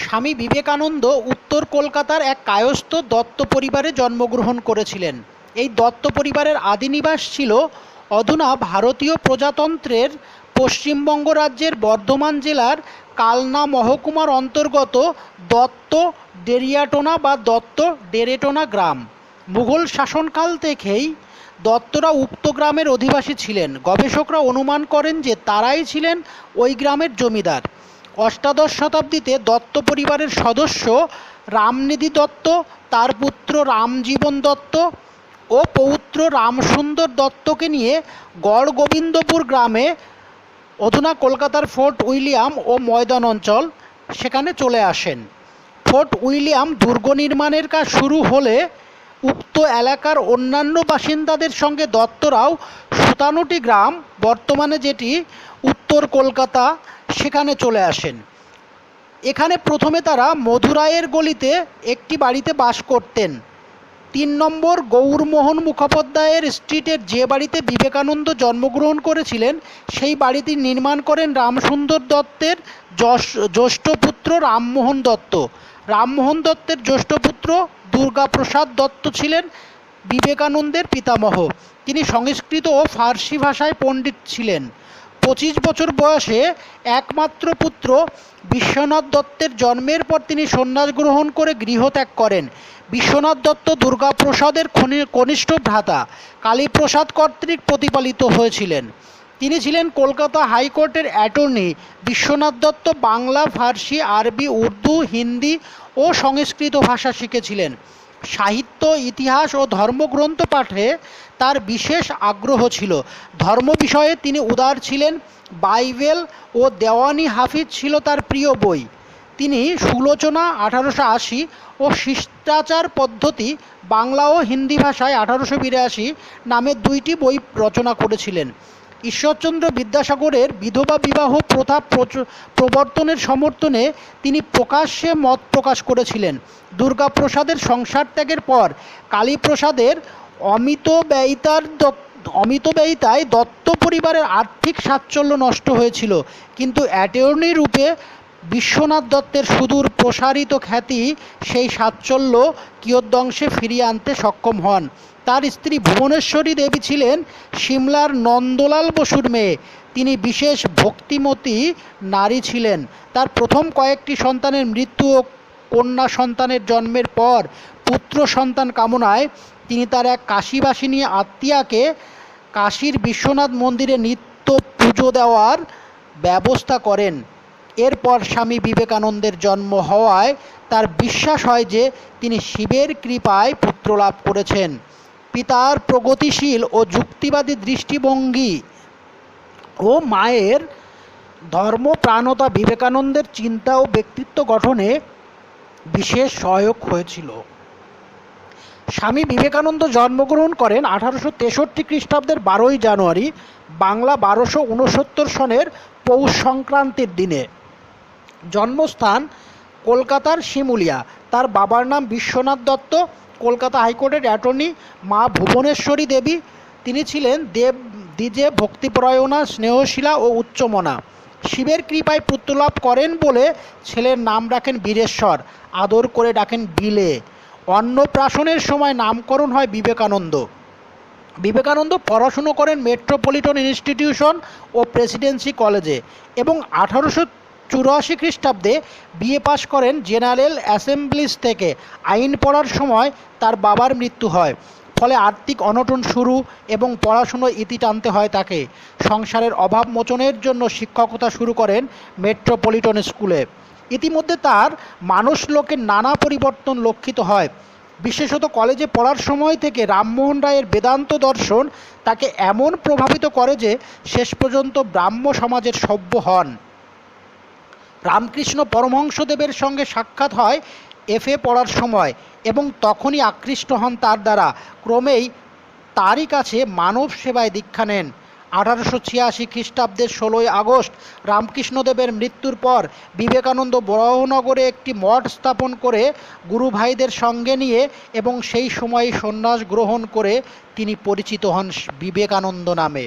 স্বামী বিবেকানন্দ উত্তর কলকাতার এক কায়স্থ দত্ত পরিবারে জন্মগ্রহণ করেছিলেন। এই দত্ত পরিবারের আদি নিবাস ছিল অধুনা ভারতীয় প্রজাতন্ত্রের পশ্চিমবঙ্গ রাজ্যের বর্ধমান জেলার কালনা মহকুমার অন্তর্গত দত্ত ডেরিয়াটোনা বা দত্ত ডেরেটোনা গ্রাম। মুঘল শাসনকাল থেকেই দত্তরা উক্ত গ্রামের অধিবাসী ছিলেন। গবেষকরা অনুমান করেন যে তারাই ছিলেন ওই গ্রামের জমিদার। অষ্টাদশ শতাব্দীতে দত্ত পরিবারের সদস্য রামনিধি দত্ত, তার পুত্র রামজীবন দত্ত ও পৌত্র রামসুন্দর দত্তকে নিয়ে গড়গোবিন্দপুর গ্রামে, অধুনা কলকাতার ফোর্ট উইলিয়াম ও ময়দান অঞ্চল, সেখানে চলে আসেন। ফোর্ট উইলিয়াম দুর্গ নির্মাণের কাজ শুরু হলে উক্ত এলাকার অন্যান্য বাসিন্দাদের সঙ্গে দত্তরাও সুতানুটি গ্রাম, বর্তমানে যেটি উত্তর কলকাতা, সেখানে চলে আসেন। এখানে প্রথমে তারা মধুরায়ের গলিতে একটি বাড়িতে বাস করতেন। ৩ নম্বর গৌরমোহন মুখোপাধ্যায়ের স্ট্রিটের যে বাড়িতে বিবেকানন্দ জন্মগ্রহণ করেছিলেন সেই বাড়িটি নির্মাণ করেন রামসুন্দর দত্তের জ্যেষ্ঠ পুত্র রামমোহন দত্ত। রামমোহন দত্তের জ্যেষ্ঠ পুত্র দুর্গাপ্রসাদ দত্ত ছিলেন বিবেকানন্দের পিতামহ। তিনি সংস্কৃত ও ফার্সি ভাষায় পণ্ডিত ছিলেন। 25 বছর বয়সে একমাত্র পুত্র বিশ্বনাথ দত্তের জন্মের পর তিনি সন্ন্যাস গ্রহণ করে গৃহত্যাগ করেন। বিশ্বনাথ দত্ত দুর্গাপ্রসাদের কনিষ্ঠ ভ্রাতা কালীপ্রসাদ কর্তৃক প্রতিপালিত হয়েছিলেন। তিনি ছিলেন কলকাতা হাইকোর্টের অ্যাটর্নি। বিশ্বনাথ দত্ত বাংলা, ফার্সি, আরবি, উর্দু, হিন্দি ও সংস্কৃত ভাষা শিখেছিলেন। সাহিত্য, ইতিহাস ও ধর্মগ্রন্থ পাঠে তার বিশেষ আগ্রহ ছিল। ধর্ম বিষয়ে তিনি উদার ছিলেন। বাইবেল ও দেওয়ানি হাফিজ ছিল তার প্রিয় বই। তিনি সুলোচনা 1880 ও শিষ্টাচার পদ্ধতি বাংলা ও হিন্দি ভাষায় 1882 নামে 2টি বই রচনা করেছিলেন। ঈশ্বরচন্দ্র বিদ্যাসাগরের বিধবা বিবাহ প্রথা প্রবর্তনের সমর্থনে তিনি প্রকাশ্যে মত প্রকাশ করেছিলেন। দুর্গাপ্রসাদের সংসার ত্যাগের পর কালীপ্রসাদের অমিতব্যয়িতায় দত্ত পরিবারের আর্থিক স্বাচ্ছল্য নষ্ট হয়েছিল, কিন্তু অ্যাটর্নি রূপে বিশ্বনাথ দত্তের সুদূর প্রসারিত খ্যাতি সেই স্বাচ্ছল্য কিয়দংশে ফিরিয়ে আনতে সক্ষম হন। তার স্ত্রী ভুবনেশ্বরী দেবী ছিলেন সিমলার নন্দলাল বসুর মেয়ে। তিনি বিশেষ ভক্তিমতী নারী ছিলেন। তার প্রথম কয়েকটি সন্তানের মৃত্যু ও কন্যা সন্তানের জন্মের পর পুত্র সন্তান কামনায় তিনি তার এক কাশীবাসিনী আত্মীয়াকে কাশীর বিশ্বনাথ মন্দিরে নিত্য পুজো দেওয়ার ব্যবস্থা করেন। এরপর স্বামী বিবেকানন্দের জন্ম হওয়ায় তার বিশ্বাস হয় যে তিনি শিবের কৃপায় পুত্রলাভ করেছেন। পিতার প্রগতিশীল ও যুক্তিবাদী দৃষ্টিভঙ্গি ও মায়ের ধর্মপ্রাণতা বিবেকানন্দের চিন্তা ও ব্যক্তিত্ব গঠনে বিশেষ সহায়ক হয়েছিল। স্বামী বিবেকানন্দ জন্মগ্রহণ করেন 1863 খ্রিস্টাব্দের 12ই জানুয়ারি, বাংলা 1269 সনের পৌষ সংক্রান্তির দিনে। জন্মস্থান কলকাতার শিমুলিয়া। তার বাবার নাম বিশ্বনাথ দত্ত, কলকাতা হাইকোর্টের অ্যাটর্নি। মা ভুবনেশ্বরী দেবী। তিনি ছিলেন দ্বিজে ভক্তিপরায়ণা, স্নেহশীলা ও উচ্চমনা। শিবের কৃপায় পুত্রলাভ করেন বলে ছেলের নাম রাখেন বীরেশ্বর, আদর করে ডাকেন বিলে। অন্নপ্রাশনের সময় নামকরণ হয় বিবেকানন্দ। বিবেকানন্দ পড়াশুনো করেন মেট্রোপলিটন ইনস্টিটিউশন ও প্রেসিডেন্সি কলেজে এবং 1884 খ্রিস্টাব্দে বিএ পাশ করেন জেনারেল অ্যাসেম্বলিজ থেকে। আইন পড়ার সময় তার বাবার মৃত্যু হয়, ফলে আর্থিক অনটন শুরু এবং পড়াশুনোয় ইতি টানতে হয় তাকে। সংসারের অভাব মোচনের জন্য শিক্ষকতা শুরু করেন মেট্রোপলিটন স্কুলে। ইতিমধ্যে তার মানসলোকের নানা পরিবর্তন লক্ষিত হয়। বিশেষত কলেজে পড়ার সময় থেকে রামমোহন রায়ের বেদান্ত দর্শন তাকে এমন প্রভাবিত করে যে শেষ পর্যন্ত ব্রাহ্ম সমাজের সভ্য হন। রামকৃষ্ণ পরমহংসদেবের সঙ্গে সাক্ষাৎ হয় এফএ পড়ার সময় এবং তখনই আকৃষ্ট হন তার দ্বারা। ক্রমেই তারই কাছে মানব সেবায় দীক্ষা নেন। 1886 খ্রিস্টাব্দের 16ই আগস্ট রামকৃষ্ণদেবের মৃত্যুর পর বিবেকানন্দ বরাহনগরে একটি মঠ স্থাপন করে গুরু ভাইদের সঙ্গে নিয়ে এবং সেই সময় সন্ন্যাস গ্রহণ করে তিনি পরিচিত হন বিবেকানন্দ নামে।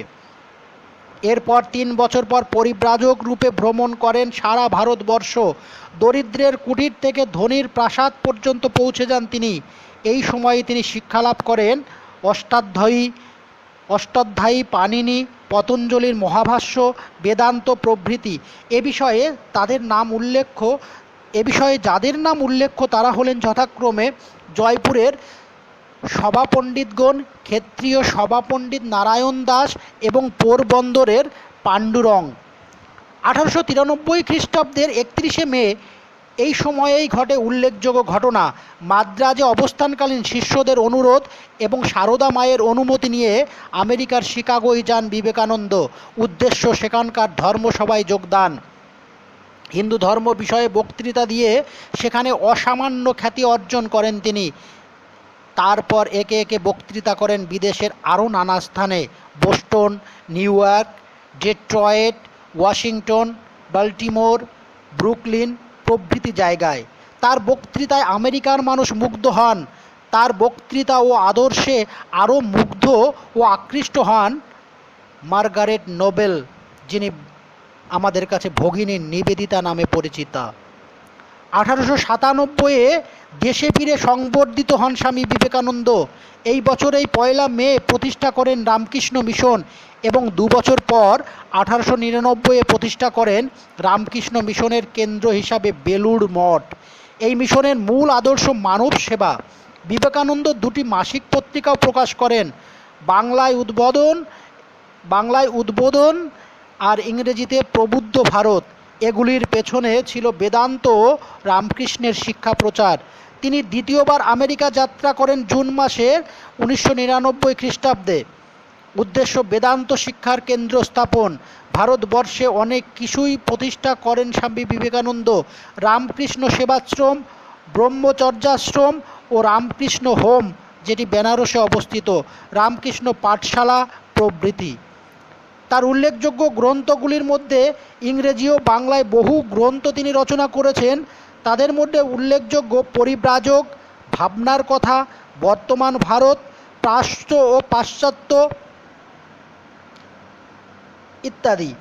এরপর 3 বছর পর পরিব্রাজক রূপে ভ্রমণ করেন সারা ভারতবর্ষ। দরিদ্রের কুটির থেকে ধনীর প্রাসাদ পর্যন্ত পৌঁছে যান তিনি। এই সময়ে তিনি শিক্ষালাভ করেন অষ্টাধ্যায়ী অষ্টাধ্যায়ী পাণিনি, পতঞ্জলির মহাভাষ্য, বেদান্ত প্রভৃতি। এ বিষয়ে যাদের নাম উল্লেখ্য তারা হলেন যথাক্রমে জয়পুরের সভাপণ্ডিতগণ, ক্ষেত্রীয় সভাপণ্ডিত নারায়ণ দাস এবং পোরবন্দরের পাণ্ডুরং। 1893 খ্রিস্টাব্দের 31শে মে এই সময়েই ঘটে উল্লেখযোগ্য ঘটনা। মাদ্রাজে অবস্থানকালীন শিষ্যদের অনুরোধ এবং সারদা মায়ের অনুমতি নিয়ে আমেরিকার শিকাগোয় যান বিবেকানন্দ। উদ্দেশ্য সেখানকার ধর্মসভায় যোগদান। হিন্দু ধর্ম বিষয়ে বক্তৃতা দিয়ে সেখানে অসামান্য খ্যাতি অর্জন করেন তিনি। তারপর একে একে বক্তৃতা করেন বিদেশের আরও নানা স্থানে, Boston, new York, Detroit, Washington, Baltimore, Brooklyn প্রভৃতি জায়গায়। তার বক্তৃতায় আমেরিকার মানুষ মুগ্ধ হন। তার বক্তৃতা ও আদর্শে আরও মুগ্ধ ও আকৃষ্ট হন মার্গারেট নোবেল, যিনি আমাদের কাছে ভগিনী নিবেদিতা নামে পরিচিতা। 1897-এ দেশে ফিরে সংবর্ধিত হন স্বামী বিবেকানন্দ। এই বছরেই 1 মে প্রতিষ্ঠা করেন রামকৃষ্ণ মিশন এবং 2 বছর পর 1899-এ প্রতিষ্ঠা করেন রামকৃষ্ণ মিশনের কেন্দ্র হিসাবে বেলুড় মঠ। এই মিশনের মূল আদর্শ মানব সেবা। বিবেকানন্দ 2টি মাসিক পত্রিকাও প্রকাশ করেন, বাংলায় উদ্বোধন আর ইংরেজিতে প্রবুদ্ধ ভারত। এগুলির পেছনে ছিল বেদান্ত ও রামকৃষ্ণের শিক্ষা প্রচার। তিনি দ্বিতীয়বার আমেরিকা যাত্রা করেন জুন মাসে 1999 খ্রিস্টাব্দে। উদ্দেশ্য বেদান্ত শিক্ষার কেন্দ্র স্থাপন। ভারতবর্ষে অনেক কিছুই প্রতিষ্ঠা করেন স্বামী বিবেকানন্দ। রামকৃষ্ণ সেবাশ্রম, ব্রহ্মচর্যাশ্রম ও রামকৃষ্ণ হোম, যেটি বেনারসে অবস্থিত, রামকৃষ্ণ পাঠশালা প্রভৃতি। তার উল্লেখযোগ্য গ্রন্থগুলির মধ্যে ইংরেজি ও বাংলায় বহু গ্রন্থ তিনি রচনা করেছেন। তাদের মধ্যে উল্লেখযোগ্য পরিব্রাজক, ভাবনার কথা, বর্তমান ভারত, প্রাচ্য ও পাশ্চাত্য ইত্যাদি।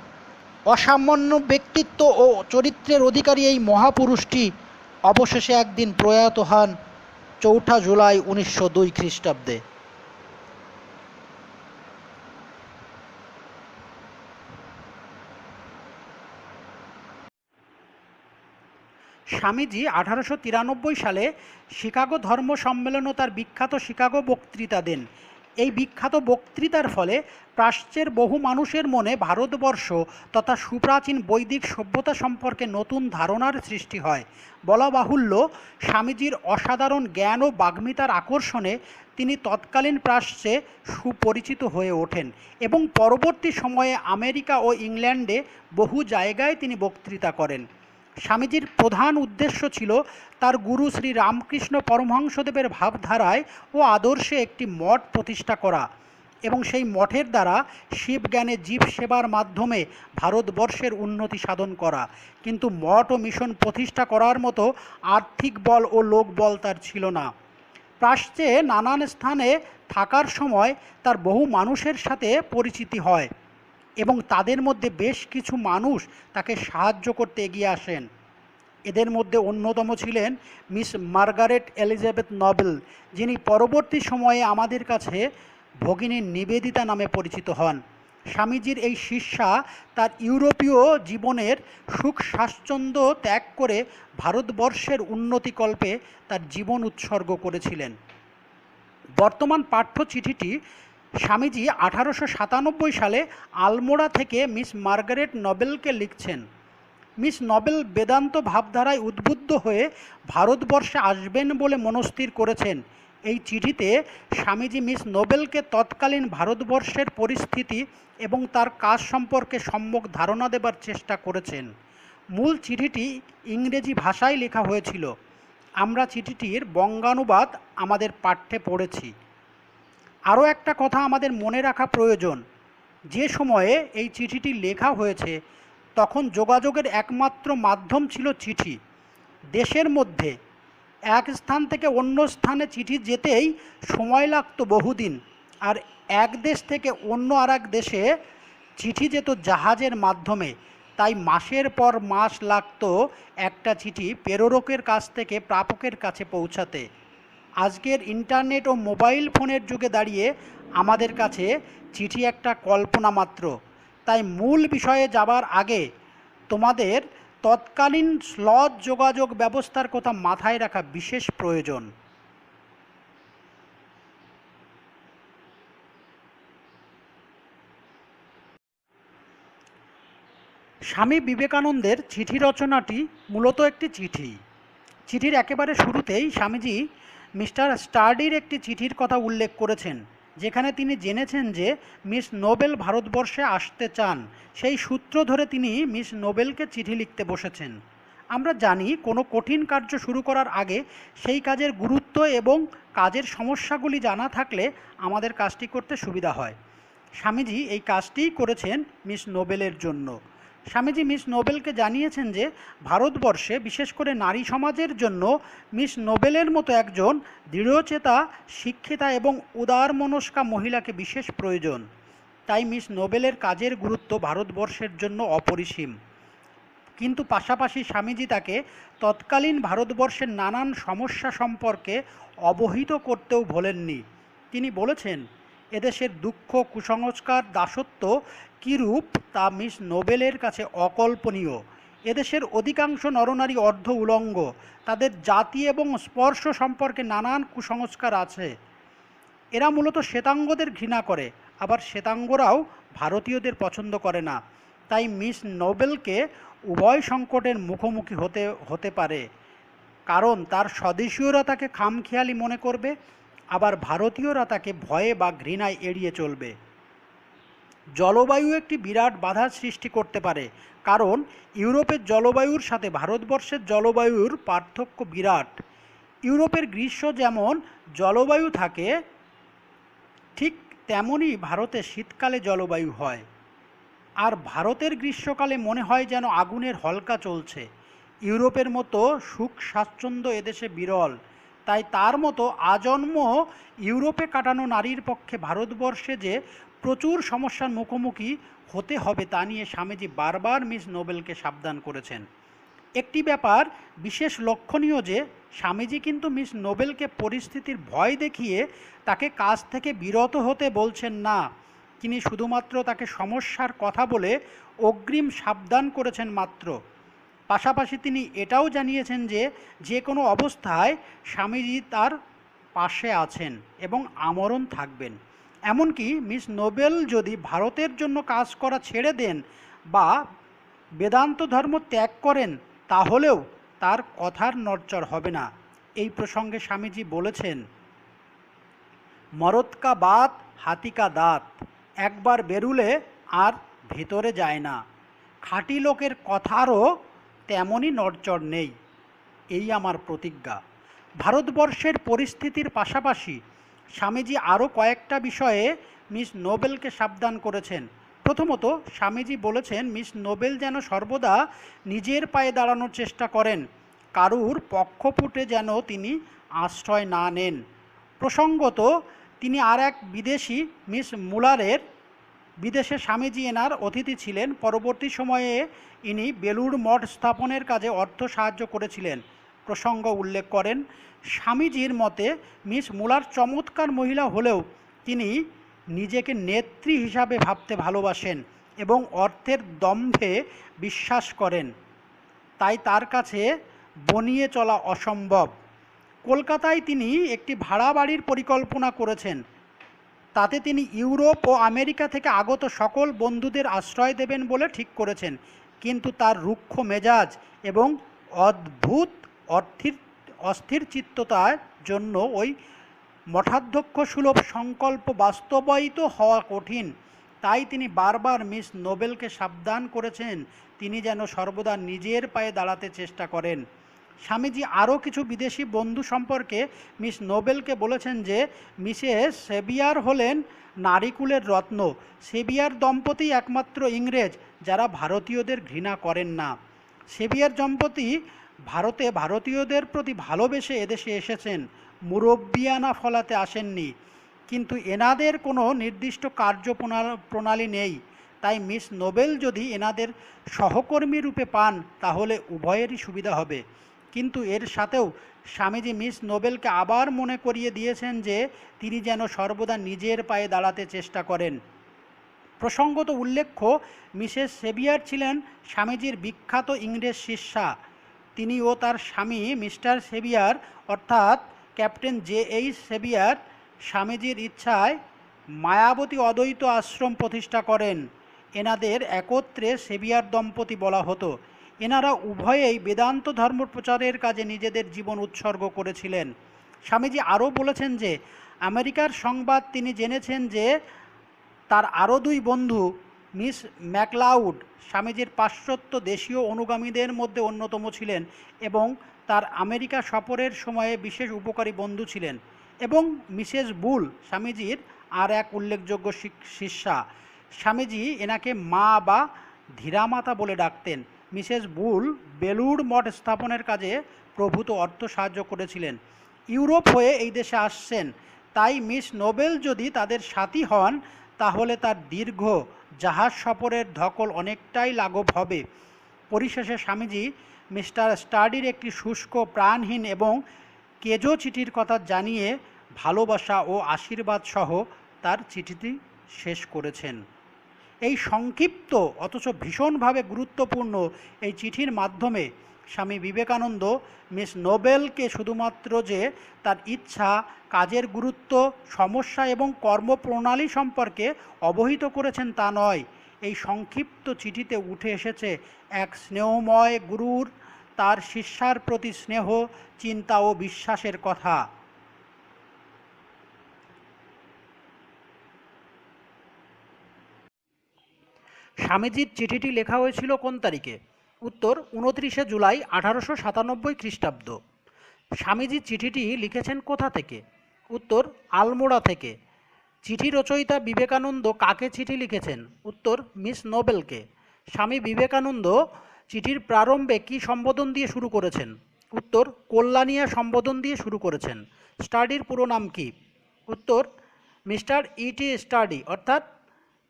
অসামান্য ব্যক্তিত্ব ও চরিত্রের অধিকারী এই মহাপুরুষটি অবশেষে একদিন প্রয়াত হন 4 জুলাই 1902 খ্রিস্টাব্দে। স্বামীজি 1893 সালে শিকাগো ধর্ম সম্মেলনে তার বিখ্যাত শিকাগো বক্তৃতা দেন। এই বিখ্যাত বক্তৃতার ফলে প্রাচ্যের বহু মানুষের মনে ভারতবর্ষ তথা সুপ্রাচীন বৈদিক সভ্যতা সম্পর্কে নতুন ধারণার সৃষ্টি হয়। বলা বাহুল্য, স্বামীজির অসাধারণ জ্ঞান ও বাগ্মিতার আকর্ষণে তিনি তৎকালীন প্রাচ্যে সুপরিচিত হয়ে ওঠেন এবং পরবর্তী সময়ে আমেরিকা ও ইংল্যান্ডে বহু জায়গায় তিনি বক্তৃতা করেন। স্বামীজির প্রধান উদ্দেশ্য ছিল তার গুরু শ্রী রামকৃষ্ণ পরমহংসদেবের ভাবধারায় ও আদর্শে একটি মঠ প্রতিষ্ঠা করা এবং সেই মঠের দ্বারা শিবজ্ঞানে জীব সেবার মাধ্যমে ভারতবর্ষের উন্নতি সাধন করা। কিন্তু মঠ ও মিশন প্রতিষ্ঠা করার মতো আর্থিক বল ও লোকবল তার ছিল না। প্রাচ্যে নানান স্থানে থাকার সময় তার বহু মানুষের সাথে পরিচিতি হয় এবং তাদের মধ্যে বেশ কিছু মানুষ তাকে সাহায্য করতে এগিয়ে আসেন। এদের মধ্যে অন্যতম ছিলেন মিস মার্গারেট এলিজাবেথ নোবেল, যিনি পরবর্তী সময়ে আমাদের কাছে ভগিনী নিবেদিতা নামে পরিচিত হন। স্বামীজির এই শিষ্যা তার ইউরোপীয় জীবনের সুখ স্বাচ্ছন্দ্য ত্যাগ করে ভারতবর্ষের উন্নতিকল্পে তার জীবন উৎসর্গ করেছিলেন। বর্তমান পাঠ্য চিঠিটি স্বামীজি 1897 সালে আলমোড়া থেকে মিস মার্গারেট নোবেলকে লিখছেন। মিস নোবেল বেদান্ত ভাবধারায় উদ্বুদ্ধ হয়ে ভারতবর্ষে আসবেন বলে মনস্থির করেছেন। এই চিঠিতে স্বামীজি মিস নোবেলকে তৎকালীন ভারতবর্ষের পরিস্থিতি এবং তার কাজ সম্পর্কে সম্যক ধারণা দেবার চেষ্টা করেছেন। মূল চিঠিটি ইংরেজি ভাষায় লেখা হয়েছিল। আমরা চিঠিটির বঙ্গানুবাদ আমাদের পাঠ্যে পড়েছি। আরও একটা কথা আমাদের মনে রাখা প্রয়োজন, যে সময়ে এই চিঠিটি লেখা হয়েছে তখন যোগাযোগের একমাত্র মাধ্যম ছিল চিঠি। দেশের মধ্যে এক স্থান থেকে অন্য স্থানে চিঠি যেতেই সময় লাগতো বহুদিন, আর এক দেশ থেকে অন্য আর এক দেশে চিঠি যেত জাহাজের মাধ্যমে, তাই মাসের পর মাস লাগতো একটা চিঠি প্রেরকের কাছ থেকে প্রাপকের কাছে পৌঁছাতে। আজকের ইন্টারনেট ও মোবাইল ফোনের যুগে দাঁড়িয়ে আমাদের কাছে চিঠি একটা কল্পনা মাত্র। তাই মূল বিষয়ে যাবার আগে তোমাদের তৎকালীন স্লথ যোগাযোগ ব্যবস্থার কথা মাথায় রাখা বিশেষ প্রয়োজন। স্বামী বিবেকানন্দের চিঠি রচনাটি মূলত একটি চিঠি। চিঠির একেবারে শুরুতেই স্বামীজি মিস্টার স্টার্ডির একটি চিঠির কথা উল্লেখ করেছেন, যেখানে তিনি জেনেছেন যে মিস নোবেল ভারতবর্ষে আসতে চান। সেই সূত্র ধরে তিনি মিস নোবেলকে চিঠি লিখতে বসেছেন। আমরা জানি কোনো কঠিন কার্য শুরু করার আগে সেই কাজের গুরুত্ব এবং কাজের সমস্যাগুলি জানা থাকলে আমাদের কাজটি করতে সুবিধা হয়। স্বামীজি এই কাজটিই করেছেন মিস নোবেলের জন্য। স্বামীজি মিস নোবেলকে জানিয়েছেন যে ভারতবর্ষে বিশেষ করে নারী সমাজের জন্য মিস নোবেলের মতো একজন দৃঢ়চেতা, শিক্ষিতা এবং উদারমনস্কা মহিলাকে বিশেষ প্রয়োজন। তাই মিস নোবেলের কাজের গুরুত্ব ভারতবর্ষের জন্য অপরিসীম। কিন্তু পাশাপাশি স্বামীজি তাকে তৎকালীন ভারতবর্ষের নানান সমস্যা সম্পর্কে অবহিত করতেও ভোলেননি। তিনি বলেছেন, এদেশের দুঃখ, কুসংস্কার, দাসত্ব কীরূপ তা মিস নোবেলের কাছে অকল্পনীয়। এদেশের অধিকাংশ নরনারী অর্ধ উলঙ্গ, তাদের জাতি এবং স্পর্শ সম্পর্কে নানান কুসংস্কার আছে। এরা মূলত শ্বেতাঙ্গদের ঘৃণা করে, আবার শ্বেতাঙ্গরাও ভারতীয়দের পছন্দ করে না। তাই মিস নোবেলকে উভয় সংকটের মুখোমুখি হতে পারে, কারণ তার স্বদেশীয়রা তাকে খামখেয়ালি মনে করবে, আবার ভারতীয়রা তাকে ভয়ে বা ঘৃণায় এড়িয়ে চলবে। জলবায়ু একটি বিরাট বাধার সৃষ্টি করতে পারে, কারণ ইউরোপের জলবায়ুর সাথে ভারতবর্ষের জলবায়ুর পার্থক্য বিরাট। ইউরোপের গ্রীষ্ম যেমন জলবায়ু থাকে, ঠিক তেমনই ভারতে শীতকালে জলবায়ু হয়। আর ভারতের গ্রীষ্মকালে মনে হয় যেন আগুনের হলকা চলছে। ইউরোপের মতো সুখ স্বাচ্ছন্দ্য এদেশে বিরল। তাই তার মতো আজন্ম ইউরোপে কাটানো নারীর পক্ষে ভারতবর্ষে যে প্রচুর সমস্যার মুখোমুখি হতে হবে তা নিয়ে স্বামীজি বারবার মিস নোবেলকে সাবধান করেছেন। একটি ব্যাপার বিশেষ লক্ষণীয় যে স্বামীজি কিন্তু মিস নোবেলকে পরিস্থিতির ভয় দেখিয়ে তাকে কাজ থেকে বিরত হতে বলছেন না। তিনি শুধুমাত্র তাকে সমস্যার কথা বলে অগ্রিম সাবধান করেছেন মাত্র। পাশাপাশি তিনি এটাও জানিয়েছেন যে যে কোনো অবস্থায় স্বামীজি তার পাশে আছেন এবং আমরণ থাকবেন। এমনকি মিস নোবেল যদি ভারতের জন্য কাজ করা ছেড়ে দেন বা বেদান্ত ধর্ম ত্যাগ করেন, তাহলেও তার কথার নড়চড় হবে না। এই প্রসঙ্গে স্বামীজি বলেছেন, মরদ কা বাত হাতি কা দাঁত, একবার বেরুলে আর ভেতরে যায় না। খাঁটি লোকের কথারও তেমনই নড়চড় নেই। এই আমার প্রতিজ্ঞা। ভারতবর্ষের পরিস্থিতির পাশাপাশি স্বামীজি আরও কয়েকটা বিষয়ে মিস নোবেলকে সাবধান করেছেন। প্রথমত, স্বামীজি বলেছেন মিস নোবেল যেন সর্বদা নিজের পায়ে দাঁড়ানোর চেষ্টা করেন, কারুর পক্ষপুটে যেন তিনি আশ্রয় না নেন। প্রসঙ্গত, তিনি আর এক বিদেশি মিস মুলারের বিদেশে স্বামীজি এনার অতিথি ছিলেন। পরবর্তী সময়ে ইনি বেলুড় মঠ স্থাপনের কাজে অর্থ সাহায্য করেছিলেন প্রসঙ্গ উল্লেখ করেন। স্বামীজির মতে মিস মুলার চমৎকার মহিলা হলেও তিনি নিজেকে নেত্রী হিসাবে ভাবতে ভালোবাসেন এবং অর্থের দম্ভে বিশ্বাস করেন, তাই তার কাছে বনিয়ে চলা অসম্ভব। কলকাতায় তিনি একটি ভাড়া বাড়ির পরিকল্পনা করেছেন। তাতে তিনি ইউরোপ ও আমেরিকা থেকে আগত সকল বন্ধুদের আশ্রয় দেবেন বলে ঠিক করেছেন। কিন্তু তার রুক্ষ মেজাজ এবং অদ্ভুত অস্থির চিত্ততার জন্য ওই মঠাধ্যক্ষ সুলভ সংকল্প বাস্তবায়িত হওয়া কঠিন। তাই তিনি বারবার মিস নোবেলকে সাবধান করেছেন তিনি যেন সর্বদা নিজের পায়ে দাঁড়াতে চেষ্টা করেন। স্বামীজি আরও কিছু বিদেশি বন্ধু সম্পর্কে মিস নোবেলকে বলেছেন যে মিসেস সেভিয়ার হলেন নারীকুলের রত্ন। সেভিয়ার দম্পতি একমাত্র ইংরেজ যারা ভারতীয়দের ঘৃণা করেন না। সেভিয়ার দম্পতি ভারতে ভারতীয়দের প্রতি ভালোবেসে এদেশে এসেছেন, মুরব্বিয়ানা ফলাতে আসেননি। কিন্তু এনাদের কোনো নির্দিষ্ট কার্যপ্রণালী নেই। তাই মিস নোবেল যদি এনাদের সহকর্মী রূপে পান তাহলে উভয়েরই সুবিধা হবে। কিন্তু এর সাথেও স্বামীজি মিস নোবেলকে আবার মনে করিয়ে দিয়েছেন যে তিনি যেন সর্বদা নিজের পায়ে দাঁড়াতে চেষ্টা করেন। প্রসঙ্গত উল্লেখ্য, মিসেস সেভিয়ার ছিলেন স্বামীজির বিখ্যাত ইংরেজ শিষ্যা। তিনি ও তার স্বামী মিস্টার সেভিয়ার অর্থাৎ ক্যাপ্টেন J.H. সেভিয়ার স্বামীজির ইচ্ছায় মায়াবতী অদ্বৈত আশ্রম প্রতিষ্ঠা করেন। এনাদের একত্রে সেভিয়ার দম্পতি বলা হতো। এনারা উভয়েই বেদান্ত ধর্ম প্রচারের কাজে নিজেদের জীবন উৎসর্গ করেছিলেন। স্বামীজি আরও বলেছেন যে আমেরিকার সংবাদ তিনি জেনেছেন যে তার আরও দুই বন্ধু মিস ম্যাকলাউড স্বামীজির পাশ্চাত্য দেশীয় অনুগামীদের মধ্যে অন্যতম ছিলেন এবং তার আমেরিকা সফরের সময়ে বিশেষ উপকারী বন্ধু ছিলেন, এবং মিসেস বুল স্বামীজির আর এক উল্লেখযোগ্য শিষ্যা। স্বামীজি এনাকে মা বা ধীরামাতা বলে ডাকতেন। মিসেস বুল বেলুড় মঠ স্থাপনের কাজে প্রভূত অর্থ সাহায্য করেছিলেন। ইউরোপ হয়ে এই দেশে আসছেন, তাই মিস নোবেল যদি তাদের সাথী হন তাহলে তার দীর্ঘ জাহাজ সফরের ধকল অনেকটাই লাঘব হবে। পরিশেষে স্বামীজি মিস্টার স্টাডির একটি শুষ্ক, প্রাণহীন এবং কেজো চিঠির কথা জানিয়ে ভালোবাসা ও আশীর্বাদ সহ তার চিঠিটি শেষ করেছেন। এই সংক্ষিপ্ত অথচ ভীষণভাবে গুরুত্বপূর্ণ এই চিঠির মাধ্যমে স্বামী বিবেকানন্দ মিস নোবেলকে শুধুমাত্র যে তার ইচ্ছা, কাজের গুরুত্ব, সমস্যা এবং কর্মপ্রণালী সম্পর্কে অবহিত করেছেন তা নয়, এই সংক্ষিপ্ত চিঠিতে উঠে এসেছে এক স্নেহময় গুরুর তার শিষ্যার প্রতি স্নেহ, চিন্তা ও বিশ্বাসের কথা। স্বামীজির চিঠিটি লেখা হয়েছিল কোন তারিখে? উত্তর 29শে জুলাই 1897 খ্রিস্টাব্দ। স্বামীজি চিঠিটি লিখেছেন কোথা থেকে? উত্তর আলমোড়া থেকে। চিঠি রচয়িতা বিবেকানন্দ কাকে চিঠি লিখেছেন? উত্তর মিস নোবেলকে। স্বামী বিবেকানন্দ চিঠির প্রারম্ভে কি সম্বোধন দিয়ে শুরু করেছেন? উত্তর কল্যাণিয়া সম্বোধন দিয়ে শুরু করেছেন। স্টাডির পুরো নাম কি? উত্তর মিস্টার E.T. স্টাডি অর্থাৎ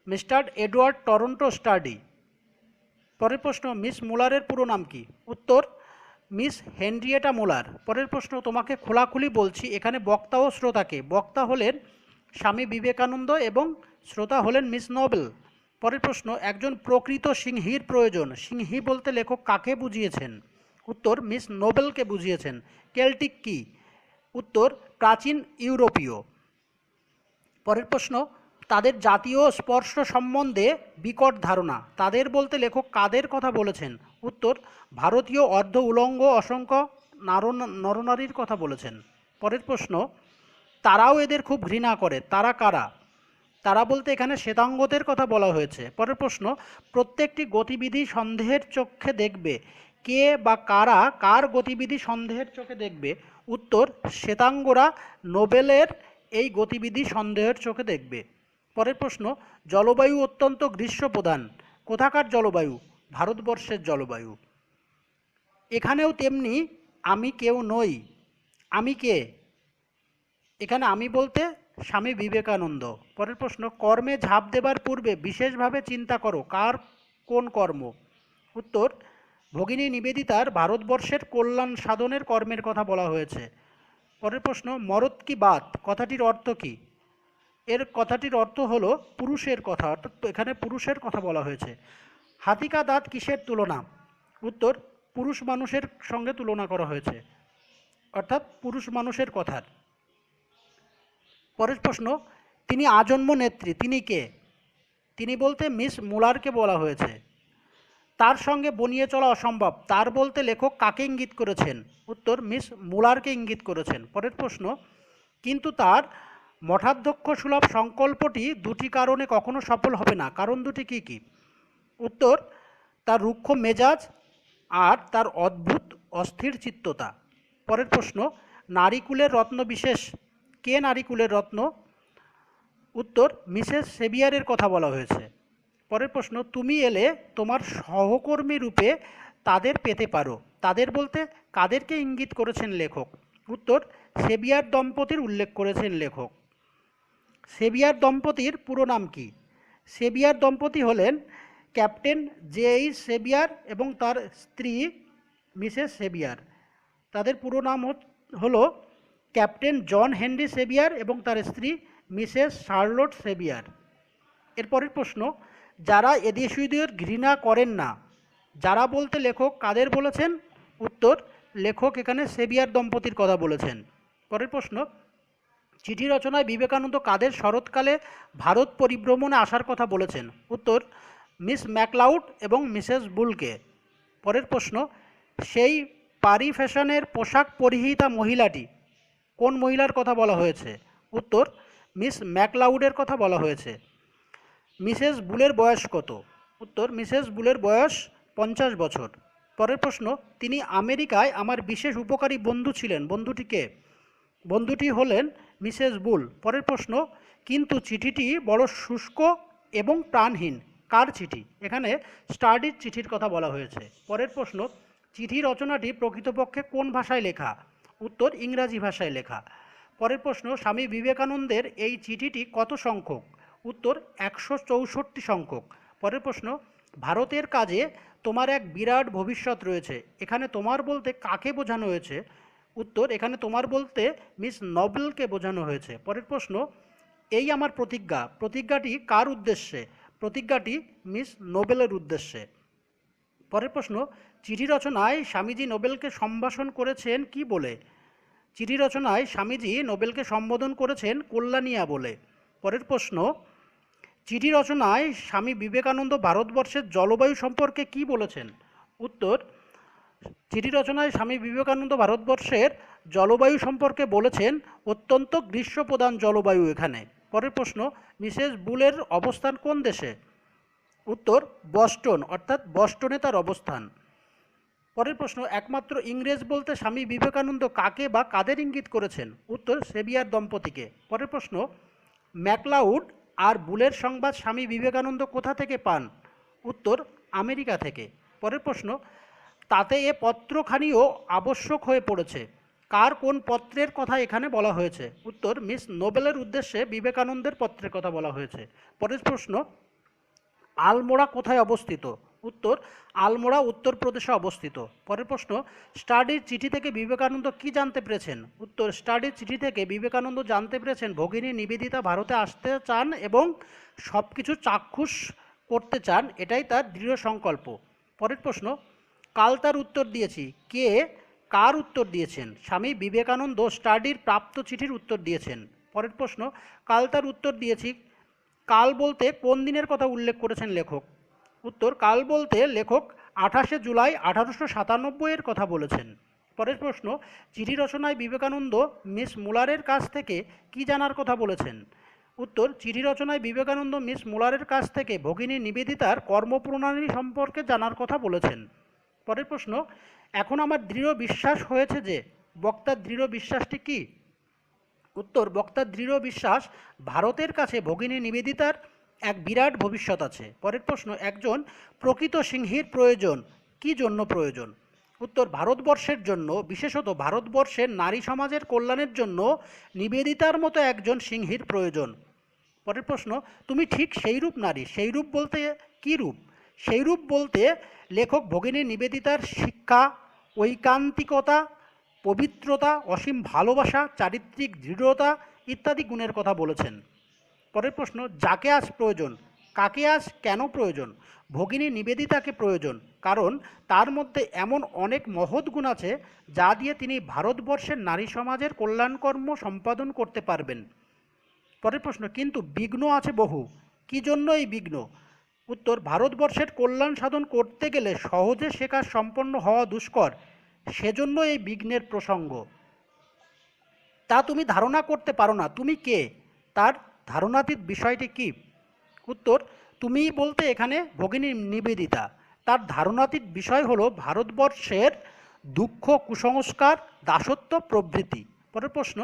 মিস্টার এডওয়ার্ড টরন্টো স্টাডি। পরের প্রশ্ন, মিস মুলারের পুরো নাম কি? উত্তর মিস হেনরিয়েটা মুলার। পরের প্রশ্ন, তোমাকে খোলাখুলি বলছি, এখানে বক্তা ও শ্রোতাকে। বক্তা হলেন স্বামী বিবেকানন্দ এবং শ্রোতা হলেন মিস নোবেল। পরের প্রশ্ন, একজন প্রকৃত সিংহীর প্রয়োজন। সিংহী বলতে লেখক কাকে বুঝিয়েছেন? উত্তর মিস নোবেলকে বুঝিয়েছেন। কেল্টিক কি? উত্তর প্রাচীন ইউরোপীয়। পরের প্রশ্ন, তাদের জাতীয় স্পর্শ সম্বন্ধে বিকট ধারণা। তাদের বলতে লেখক কাদের কথা বলেছেন? উত্তর ভারতীয় অর্ধ উলঙ্গ অসংখ্য নরনারীর কথা বলেছেন। পরের প্রশ্ন, তারাও এদের খুব ঘৃণা করে। তারা কারা? তারা বলতে এখানে শ্বেতাঙ্গদের কথা বলা হয়েছে। পরের প্রশ্ন, প্রত্যেকটি গতিবিধি সন্দেহের চোখে দেখবে। কে বা কারা কার গতিবিধি সন্দেহের চোখে দেখবে? উত্তর শ্বেতাঙ্গরা নোবেলের এই গতিবিধি সন্দেহের চোখে দেখবে। পরের প্রশ্ন, জলবায়ু অত্যন্ত গ্রীষ্মপ্রধান। কোথাকার জলবায়ু? ভারতবর্ষের জলবায়ু। এখানেও তেমনি আমি কেউ নই। আমি কে? এখানে আমি বলতে স্বামী বিবেকানন্দ। পরের প্রশ্ন, কর্মে ঝাঁপ দেবার পূর্বে বিশেষভাবে চিন্তা করো। কার কোন কর্ম? উত্তর ভগিনী নিবেদিতার ভারতবর্ষের কল্যাণ সাধনের কর্মের কথা বলা হয়েছে। পরের প্রশ্ন, মরদ কি বাত কথাটির অর্থ কি? এর কথাটির অর্থ হলো পুরুষের কথা, অর্থাৎ এখানে পুরুষের কথা বলা হয়েছে। হাতিকা দাঁত কিসের তুলনা? উত্তর পুরুষ মানুষের সঙ্গে তুলনা করা হয়েছে, অর্থাৎ পুরুষ মানুষের কথার। পরের প্রশ্ন, তিনি আজন্ম নেত্রী। তিনি কে? তিনি বলতে মিস মুলারকে বলা হয়েছে। তার সঙ্গে বনিয়ে চলা অসম্ভব। তার বলতে লেখক কাকে ইঙ্গিত করেছেন? উত্তর মিস মুলারকে ইঙ্গিত করেছেন। পরের প্রশ্ন, কিন্তু তার মঠাধ্যক্ষ সুলভ সংকল্পটি দুটি কারণে কখনো সফল হবে না। কারণ দুটি কি কি? উত্তর তার রুক্ষ মেজাজ আর তার অদ্ভুত অস্থির চিত্ততা। পরের প্রশ্ন, নারীকুলের রত্ন বিশেষ। কে নারীকুলের রত্ন? উত্তর মিসেস সেভিয়ারের কথা বলা হয়েছে। পরের প্রশ্ন, তুমি এলে তোমার সহকর্মী রূপে তাদের পেতে পারো। তাদের বলতে কাদেরকে ইঙ্গিত করেছেন লেখক? উত্তর সেভিয়ার দম্পতির উল্লেখ করেছেন লেখক। সেভিয়ার দম্পতির পুরো নাম কি? সেভিয়ার দম্পতি হলেন ক্যাপ্টেন জে.এইচ সেভিয়ার এবং তার স্ত্রী মিসেস সেভিয়ার। তাদের পুরো নাম হলো ক্যাপ্টেন জন হেনরি সেভিয়ার এবং তার স্ত্রী মিসেস শার্লট সেভিয়ার। এরপরের প্রশ্ন, যারা এদেশীয়দের ঘৃণা করেন না, যারা বলতে লেখক কাদের বলেছেন? উত্তর, লেখক এখানে সেভিয়ার দম্পতির কথা বলেছেন। পরের প্রশ্ন, চিঠি রচনায় বিবেকানন্দ কাদের শরৎকালে ভারত পরিভ্রমণে আসার কথা বলেছেন? উত্তর, মিস ম্যাকলাউড এবং মিসেস বুলকে। পরের প্রশ্ন, সেই পারি ফ্যাশনের পোশাক পরিহিতা মহিলাটি কোন মহিলার কথা বলা হয়েছে? উত্তর, মিস ম্যাকলাউডের কথা বলা হয়েছে। মিসেস বুলের বয়স কত? উত্তর, মিসেস বুলের বয়স 50 বছর। পরের প্রশ্ন, তিনি আমেরিকায় আমার বিশেষ উপকারী বন্ধু ছিলেন, বন্ধুটি কে? বন্ধুটি হলেন মিসেস বুল। পরের প্রশ্ন, কিন্তু চিঠিটি বড় শুষ্ক এবং প্রাণহীন, কার চিঠি? এখানে স্টাডির চিঠির কথা বলা হয়েছে। পরের প্রশ্ন, চিঠি রচনাটি প্রকৃতপক্ষে কোন ভাষায় লেখা? উত্তর, ইংরাজি ভাষায় লেখা। পরের প্রশ্ন, স্বামী বিবেকানন্দের এই চিঠিটি কত সংখ্যক? উত্তর, 164 সংখ্যক। পরের প্রশ্ন, ভারতের কাজে তোমার এক বিরাট ভবিষ্যৎ রয়েছে, এখানে তোমার বলতে কাকে বোঝানো হয়েছে? উত্তর, এখানে তোমার বলতে মিস নোবেলকে বোঝানো হয়েছে। পরের প্রশ্ন, এই আমার প্রতিজ্ঞা, প্রতিজ্ঞাটি কার উদ্দেশ্যে? প্রতিজ্ঞাটি মিস নোবেলের উদ্দেশ্যে। পরের প্রশ্ন, চিঠি রচনায় স্বামীজি নোবেলকে সম্ভাষণ করেছেন কি বলে? চিঠি রচনায় স্বামীজি নোবেলকে সম্বোধন করেছেন কল্যাণিয়া বলে। পরের প্রশ্ন, চিঠি রচনায় স্বামী বিবেকানন্দ ভারতবর্ষের জলবায়ু সম্পর্কে কি বলেছেন? উত্তর, চিঠি রচনায় স্বামী বিবেকানন্দ ভারতবর্ষের জলবায়ু সম্পর্কে বলেছেন অত্যন্ত গ্রীষ্মপ্রধান জলবায়ু এখানে। পরের প্রশ্ন, মিসেস বুলের অবস্থান কোন দেশে? উত্তর, বস্টন, অর্থাৎ বস্টনে তার অবস্থান। পরের প্রশ্ন, একমাত্র ইংরেজ বলতে স্বামী বিবেকানন্দ কাকে বা কাদের ইঙ্গিত করেছেন? উত্তর, সেভিয়ার দম্পতিকে। পরের প্রশ্ন, ম্যাকলাউড আর বুলের সংবাদ স্বামী বিবেকানন্দ কোথা থেকে পান? উত্তর, আমেরিকা থেকে। পরের প্রশ্ন, তাতে এ পত্রখানিও আবশ্যক হয়ে পড়েছে, কার কোন পত্রের কথা এখানে বলা হয়েছে? উত্তর, মিস নোবেলের উদ্দেশ্যে বিবেকানন্দের পত্রের কথা বলা হয়েছে। পরের প্রশ্ন, আলমোড়া কোথায় অবস্থিত? উত্তর, আলমোড়া উত্তরপ্রদেশে অবস্থিত। পরের প্রশ্ন, স্টাডির চিঠি থেকে বিবেকানন্দ কি জানতে পেরেছেন? উত্তর, স্টাডির চিঠি থেকে বিবেকানন্দ জানতে পেরেছেন ভগিনী নিবেদিতা ভারতে আসতে চান এবং সব কিছু চাক্ষুষ করতে চান, এটাই তার দৃঢ় সংকল্প। পরের প্রশ্ন, কাল তার উত্তর দিয়েছি, কে কার উত্তর দিয়েছেন? স্বামী বিবেকানন্দ স্টাডির প্রাপ্ত চিঠির উত্তর দিয়েছেন। পরের প্রশ্ন, কাল তার উত্তর দিয়েছি, কাল বলতে কোন দিনের কথা উল্লেখ করেছেন লেখক? উত্তর, কাল বলতে লেখক 28শে জুলাই 1897 এর কথা বলেছেন। পরের প্রশ্ন, চিঠি রচনায় বিবেকানন্দ মিস মুলারের কাছ থেকে কি জানার কথা বলেছেন? উত্তর, চিঠি রচনায় বিবেকানন্দ মিস মুলারের কাছ থেকে ভগিনী নিবেদিতার কর্মপ্রণালী সম্পর্কে জানার কথা বলেছেন। পরের প্রশ্ন, এখন আমার দৃঢ় বিশ্বাস হয়েছে যে, বক্তার দৃঢ় বিশ্বাসটি কি? উত্তর, বক্তার দৃঢ় বিশ্বাস ভারতের কাছে ভগিনী নিবেদিতার এক বিরাট ভবিষ্যৎ আছে। পরের প্রশ্ন, একজন প্রকৃত সিংহীর প্রয়োজন কি জন্য প্রয়োজন? উত্তর, ভারতবর্ষের জন্য, বিশেষত ভারতবর্ষের নারী সমাজের কল্যাণের জন্য নিবেদিতার মতো একজন সিংহীর প্রয়োজন। পরের প্রশ্ন, তুমি ঠিক সেই রূপ নারী, সেই রূপ বলতে কী রূপ? সেই রূপ বলতে লেখক ভগিনী নিবেদিতার শিক্ষা, ঐকান্তিকতা, পবিত্রতা, অসীম ভালোবাসা, চারিত্রিক দৃঢ়তা ইত্যাদি গুণের কথা বলেছেন। পরের প্রশ্ন, যাকে আজ প্রয়োজন, কাকে আজ কেন প্রয়োজন? ভগিনী নিবেদিতাকে প্রয়োজন, কারণ তার মধ্যে এমন অনেক মহৎ গুণ আছে যা দিয়ে তিনি ভারতবর্ষের নারী সমাজের কল্যাণকর্ম সম্পাদন করতে পারবেন। পরের প্রশ্ন, কিন্তু বিঘ্ন আছে বহু, কি জন্য এই বিঘ্ন? উত্তর, ভারতবর্ষের কল্যাণ সাধন করতে গেলে সহজে সে কাজ সম্পন্ন হওয়া দুষ্কর, সেজন্য এই বিঘ্নের প্রসঙ্গ। তা তুমি ধারণা করতে পারো না, তুমি কে? তার ধারণাতীত বিষয়টি কি? উত্তর, তুমি বলতে এখানে ভগিনী নিবেদিতা। তার ধারণাতীত বিষয় হলো ভারতবর্ষের দুঃখ, কুসংস্কার, দাসত্ব প্রভৃতি। পরের প্রশ্ন,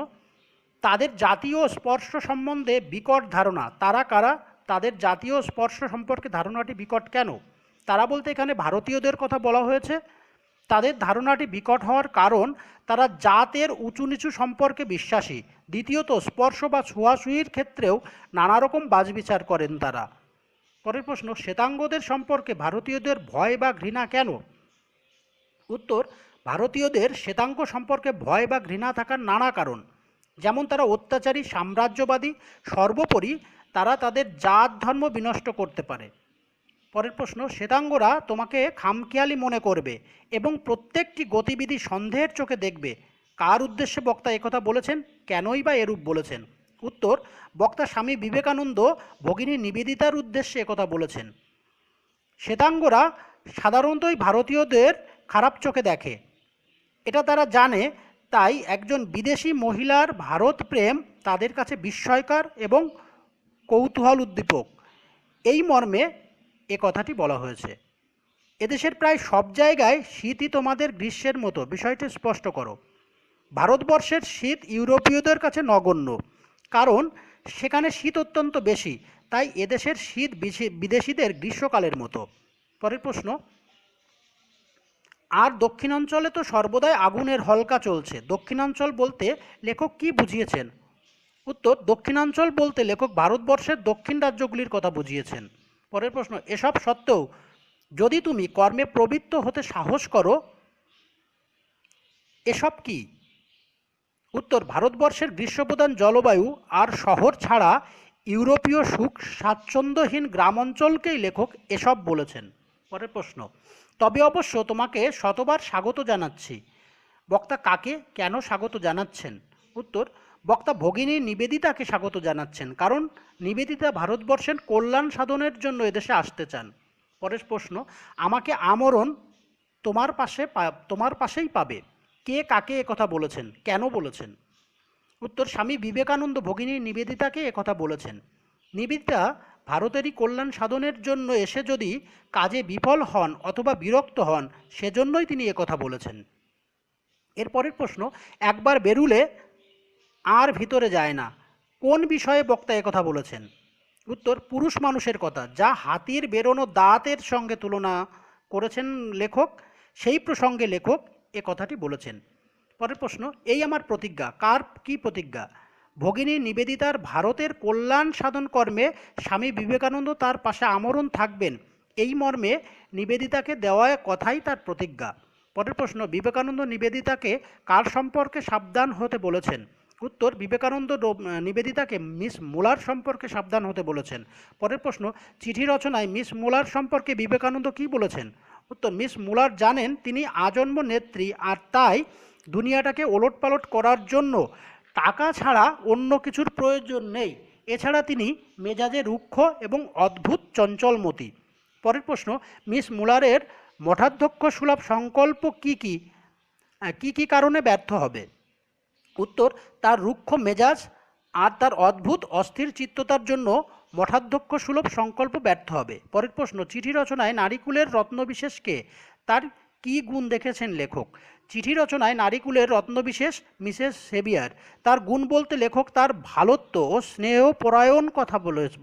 তাদের জাতীয় স্পর্শ সম্বন্ধে বিকট ধারণা, তারা কারা? তাদের জাতীয় স্পর্শ সম্পর্কে ধারণাটি বিকট কেন? তারা বলতে এখানে ভারতীয়দের কথা বলা হয়েছে। তাদের ধারণাটি বিকট হওয়ার কারণ তারা জাতের উঁচু নিচু সম্পর্কে বিশ্বাসী। দ্বিতীয়ত, স্পর্শ বা ছোঁয়াছুঁয়ির ক্ষেত্রেও নানা রকম বাছবিচার করেন তারা। পরের প্রশ্ন, শ্বেতাঙ্গদের সম্পর্কে ভারতীয়দের ভয় বা ঘৃণা কেন? উত্তর, ভারতীয়দের শ্বেতাঙ্গ সম্পর্কে ভয় বা ঘৃণা থাকার নানা কারণ, যেমন তারা অত্যাচারী, সাম্রাজ্যবাদী, সর্বোপরি তারা তাদের জাত ধর্ম বিনষ্ট করতে পারে। পরের প্রশ্ন, শ্বেতাঙ্গরা তোমাকে খামখেয়ালি মনে করবে এবং প্রত্যেকটি গতিবিধি সন্দেহের চোখে দেখবে। কার উদ্দেশ্যে বক্তা একথা বলেছেন? কেনই বা এরূপ বলেছেন? উত্তর, বক্তা স্বামী বিবেকানন্দ ভগিনী নিবেদিতার উদ্দেশ্যে একথা বলেছেন। শ্বেতাঙ্গরা সাধারণতই ভারতীয়দের খারাপ চোখে দেখে, এটা তারা জানে, তাই একজন বিদেশি মহিলার ভারত প্রেম তাদের কাছে বিস্ময়কর এবং কৌতূহল উদ্দীপক, এই মর্মে এ কথাটি বলা হয়েছে। এদেশের প্রায় সব জায়গায় শীতই তোমাদের গ্রীষ্মের মতো, বিষয়টি স্পষ্ট করো। ভারতবর্ষের শীত ইউরোপীয়দের কাছে নগণ্য, কারণ সেখানে শীত অত্যন্ত বেশি, তাই এদেশের শীত বিদেশিদের গ্রীষ্মকালের মতো। পরের প্রশ্ন, আর দক্ষিণাঞ্চলে তো সর্বদাই আগুনের হলকা চলছে, দক্ষিণাঞ্চল বলতে লেখক কি বুঝিয়েছেন? উত্তর, দক্ষিণাঞ্চল বলতে লেখক ভারতবর্ষের দক্ষিণ রাজ্যগুলির কথা বুঝিয়েছেন। পরের প্রশ্ন, এসব সত্ত্বেও যদি তুমি কর্মে প্রবৃত্ত হতে সাহস করো, এসব কি? উত্তর, ভারতবর্ষের গ্রীষ্মপ্রধান জলবায়ু আর শহর ছাড়া ইউরোপীয় সুখ স্বাচ্ছন্দ্যহীন গ্রাম অঞ্চলকেই লেখক এসব বলেছেন। পরের প্রশ্ন, তবে অবশ্য তোমাকে শতবার স্বাগত জানাচ্ছি। বক্তা কাকে কেন স্বাগত জানাচ্ছেন? উত্তর, বক্তা ভগিনী নিবেদিতাকে স্বাগত জানাচ্ছেন, কারণ নিবেদিতা ভারতবর্ষের কল্যাণ সাধনের জন্য এদেশে আসতে চান। পরের প্রশ্ন, আমাকে আমরণ তোমার পাশেই পাবে। কে কাকে একথা বলেছেন, কেন বলেছেন? উত্তর, স্বামী বিবেকানন্দ ভগিনী নিবেদিতাকে একথা বলেছেন। নিবেদিতা ভারতেরই কল্যাণ সাধনের জন্য এসে যদি কাজে বিফল হন অথবা বিরক্ত হন, সেজন্যই তিনি একথা বলেছেন। এরপরের প্রশ্ন, একবার বেরুলে আর ভিতরে যায় না, কোন বিষয়ে বক্তা একথা বলেছেন? উত্তর, পুরুষ মানুষের কথা, যা হাতির বেরোনো দাঁতের সঙ্গে তুলনা করেছেন লেখক, সেই প্রসঙ্গে লেখক এ কথাটি বলেছেন। পরের প্রশ্ন, এই আমার প্রতিজ্ঞা। কার কি প্রতিজ্ঞা? ভগিনী নিবেদিতার ভারতের কল্যাণ সাধন কর্মে স্বামী বিবেকানন্দ তার পাশে আমরণ থাকবেন, এই মর্মে নিবেদিতাকে দেওয়া কথাই তার প্রতিজ্ঞা। পরের প্রশ্ন, বিবেকানন্দ নিবেদিতাকে কার সম্পর্কে সাবধান হতে বলেছেন? উত্তর, বিবেকানন্দ নিবেদিতাকে মিস মুলার সম্পর্কে সাবধান হতে বলেছেন। পরের প্রশ্ন, চিঠি রচনায় মিস মুলার সম্পর্কে বিবেকানন্দ কি বলেছেন? উত্তর, মিস মুলার জানেন তিনি আজন্ম নেত্রী, আর তাই দুনিয়াটাকে ওলটপালট করার জন্য টাকা ছাড়া অন্য কিছুর প্রয়োজন নেই। এছাড়া তিনি মেজাজে রুক্ষ এবং অদ্ভুত চঞ্চলমতি। পরের প্রশ্ন, মিস মুলারের মঠাধ্যক্ষ সুলভ সংকল্প কি কারণে ব্যর্থ হবে? উত্তর, তার রুক্ষ মেজাজ আর তার অদ্ভুত অস্থির চিত্ততার জন্য মঠাধ্যক্ষ সুলভ সংকল্প ব্যর্থ হবে। পরের প্রশ্ন, চিঠি রচনায় নারীকুলের রত্নবিশেষকে তার কি গুণ দেখেছেন লেখক? চিঠি রচনায় নারীকুলের রত্নবিশেষ মিসেস সেভিয়ার, তার গুণ বলতে লেখক তার ভালোত্ব ও স্নেহপরায়ণ কথা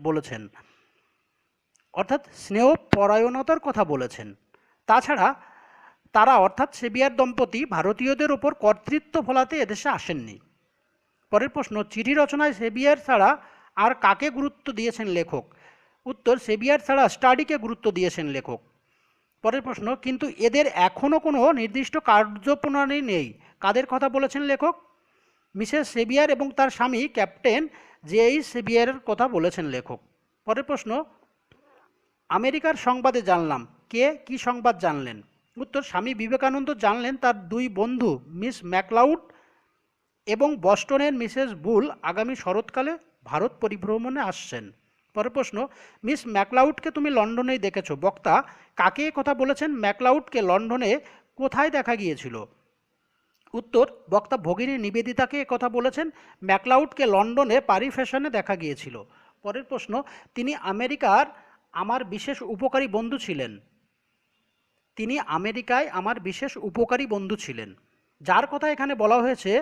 বলেছেন, অর্থাৎ স্নেহপরায়ণতার কথা বলেছেন। তাছাড়া তারা অর্থাৎ সেভিয়ার দম্পতি ভারতীয়দের ওপর কর্তৃত্ব ফলাতে এদেশে আসেননি। পরের প্রশ্ন, চিঠি রচনায় সেভিয়ার ছাড়া আর কাকে গুরুত্ব দিয়েছেন লেখক? উত্তর, সেভিয়ার ছাড়া স্টাডিকে গুরুত্ব দিয়েছেন লেখক। পরের প্রশ্ন, কিন্তু এদের এখনও কোনো নির্দিষ্ট কার্যপ্রণালী নেই, কাদের কথা বলেছেন লেখক? মিসেস সেভিয়ার এবং তার স্বামী ক্যাপ্টেন জে.এইচ. সেভিয়ারের কথা বলেছেন লেখক। পরের প্রশ্ন, আমেরিকার সংবাদে জানলাম, কে কি সংবাদ জানলেন? উত্তর, স্বামী বিবেকানন্দ জানলেন তার দুই বন্ধু মিস ম্যাকলাউড এবং বস্টনের মিসেস বুল আগামী শরৎকালে ভারত পরিভ্রমণে আসছেন। পরের প্রশ্ন, মিস ম্যাকলাউডকে তুমি লন্ডনেই দেখেছো। বক্তা কাকে কথা বলেছেন? ম্যাকলাউডকে লন্ডনে কোথায় দেখা গিয়েছিল? উত্তর, বক্তা ভগিনী নিবেদিতাকে কথা বলেছেন। ম্যাকলাউডকে লন্ডনে পারি ফ্যাশনে দেখা গিয়েছিল। পরের প্রশ্ন, তিনি আমেরিকার আমার বিশেষ উপকারী বন্ধু ছিলেন। তিনি আমেরিকায় আমার বিশেষ উপকারী বন্ধু ছিলেন। যার কথা এখানে বলা হয়েছে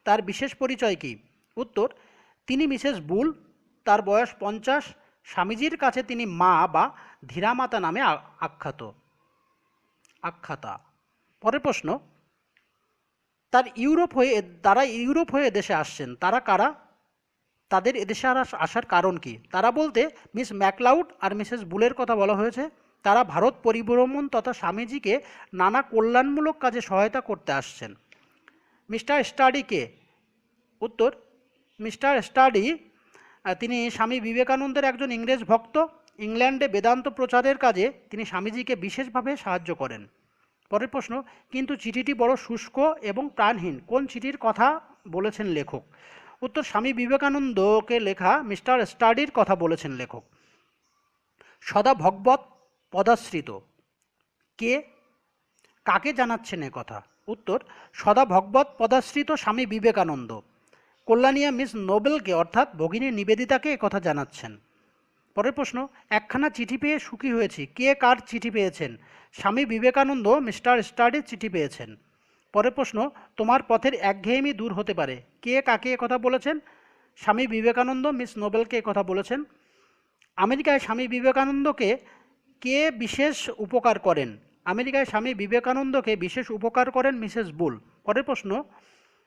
তার বিশেষ পরিচয় কি? উত্তর, তিনি মিসেস বুল, তার বয়স 50, স্বামীজির কাছে তিনি মা বা ধীরামাতা নামে আখ্যাতা। পরের প্রশ্ন, তারা ইউরোপ হয়ে দেশে আসছেন, তারা কারা? তাদের এদেশে আসার কারণ কি? তারা বলতে মিস ম্যাকলাউড আর মিসেস বুলের কথা বলা হয়েছে। তারা ভারত পরিভ্রমণ তথা স্বামীজিকে নানা কল্যাণমূলক কাজে সহায়তা করতে আসছেন। মিস্টার স্টাডি কে? উত্তর, মিস্টার স্টাডি তিনি স্বামী বিবেকানন্দের একজন ইংরেজ ভক্ত। ইংল্যান্ডে বেদান্ত প্রচারের কাজে তিনি স্বামীজিকে বিশেষভাবে সাহায্য করেন। পরের প্রশ্ন, কিন্তু চিঠিটি বড় শুষ্ক এবং প্রাণহীন, কোন চিঠির কথা বলেছেন লেখক? উত্তর, স্বামী বিবেকানন্দকে লেখা মিস্টার স্টাডির কথা বলেছেন লেখক। সদা ভগবত পদাশ্রিত, কে কাকে জানাচ্ছেন এ কথা? উত্তর, সদা ভগবত পদাশ্রিত স্বামী বিবেকানন্দ কল্যাণিয়া মিস নোবেলকে অর্থাৎ ভগিনী নিবেদিতাকে একথা জানাচ্ছেন। পরের প্রশ্ন, একখানা চিঠি পেয়ে সুখী হয়েছি, কে কার চিঠি পেয়েছেন? স্বামী বিবেকানন্দ মিস্টার স্টাডির চিঠি পেয়েছেন। পরের প্রশ্ন, তোমার পথের একঘেয়েমি দূর হতে পারে, কে কাকে একথা বলেছেন? স্বামী বিবেকানন্দ মিস নোবেলকে একথা বলেছেন। আমেরিকায় স্বামী বিবেকানন্দকে কে বিশেষ উপকার করেন? আমেরিকায় স্বামী বিবেকানন্দকে বিশেষ উপকার করেন মিসেস বুল। পরের প্রশ্ন,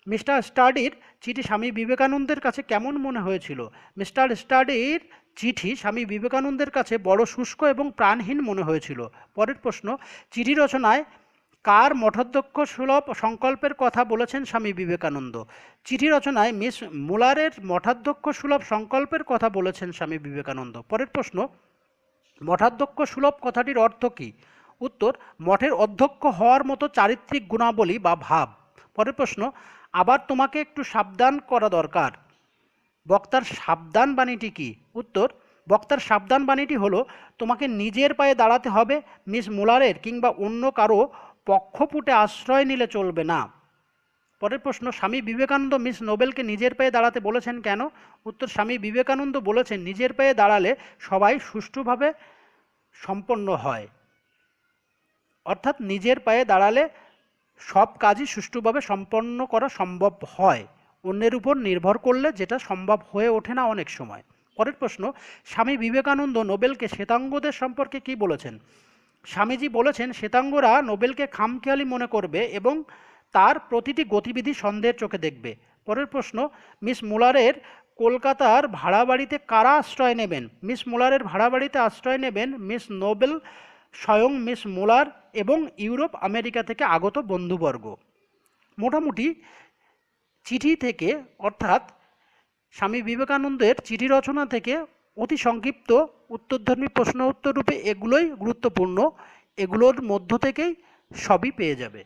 মিস্টার স্টাডির চিঠি স্বামী বিবেকানন্দের কাছে কেমন মনে হয়েছিল? মিস্টার স্টাডির চিঠি স্বামী বিবেকানন্দের কাছে বড় শুষ্ক এবং প্রাণহীন মনে হয়েছিল। পরের প্রশ্ন, চিঠি রচনায় কার মঠাধ্যক্ষ সুলভ সংকল্পের কথা বলেছেন স্বামী বিবেকানন্দ? চিঠি রচনায় মিস মুলারের মঠাধ্যক্ষ সুলভ সংকল্পের কথা বলেছেন স্বামী বিবেকানন্দ। পরের প্রশ্ন, মঠাধ্যক্ষ সুলভ কথাটির অর্থ কী? উত্তর, মঠের অধ্যক্ষ হওয়ার মতো চারিত্রিক গুণাবলী বা ভাব। পরের প্রশ্ন, আবার তোমাকে একটু সাবধান করা দরকার, বক্তার সাবধান বাণীটি কি? উত্তর, বক্তার সাবধান বাণীটি হলো তোমাকে নিজের পায়ে দাঁড়াতে হবে, মিস মুলারের কিংবা অন্য কারো পক্ষপুটে আশ্রয় নিলে চলবে না। পরের প্রশ্ন, স্বামী বিবেকানন্দ মিস নোবেলকে নিজের পায়ে দাঁড়াতে বলেছেন কেন? উত্তর, স্বামী বিবেকানন্দ বলেছেন নিজের পায়ে দাঁড়ালে সবাই সুষ্ঠুভাবে সম্পন্ন হয়, অর্থাৎ নিজের পায়ে দাঁড়ালে সব কাজই সুষ্ঠুভাবে সম্পন্ন করা সম্ভব হয়, অন্যের উপর নির্ভর করলে যেটা সম্ভব হয়ে ওঠে না অনেক সময়। পরের প্রশ্ন, স্বামী বিবেকানন্দ নোবেলকে শ্বেতাঙ্গদের সম্পর্কে কি বলেছেন? স্বামীজি বলেছেন শ্বেতাঙ্গরা নোবেলকে খামখেয়ালি মনে করবে এবং তার প্রতিটি গতিবিধি সন্দেহের চোখে দেখবে। পরের প্রশ্ন, মিস মুলারের কলকাতার ভাড়া বাড়িতে কারা আশ্রয় নেবেন? মিস মুলারের ভাড়া বাড়িতে আশ্রয় নেবেন মিস নোবেল, স্বয়ং মিস মুলার এবং ইউরোপ আমেরিকা থেকে আগত বন্ধুবর্গ। মোটামুটি চিঠি থেকে অর্থাৎ স্বামী বিবেকানন্দের চিঠি রচনা থেকে অতি সংক্ষিপ্ত উত্তরধর্মী প্রশ্ন উত্তর রূপে এগুলোই গুরুত্বপূর্ণ, এগুলোর মধ্য থেকেই সবই পেয়ে যাবে।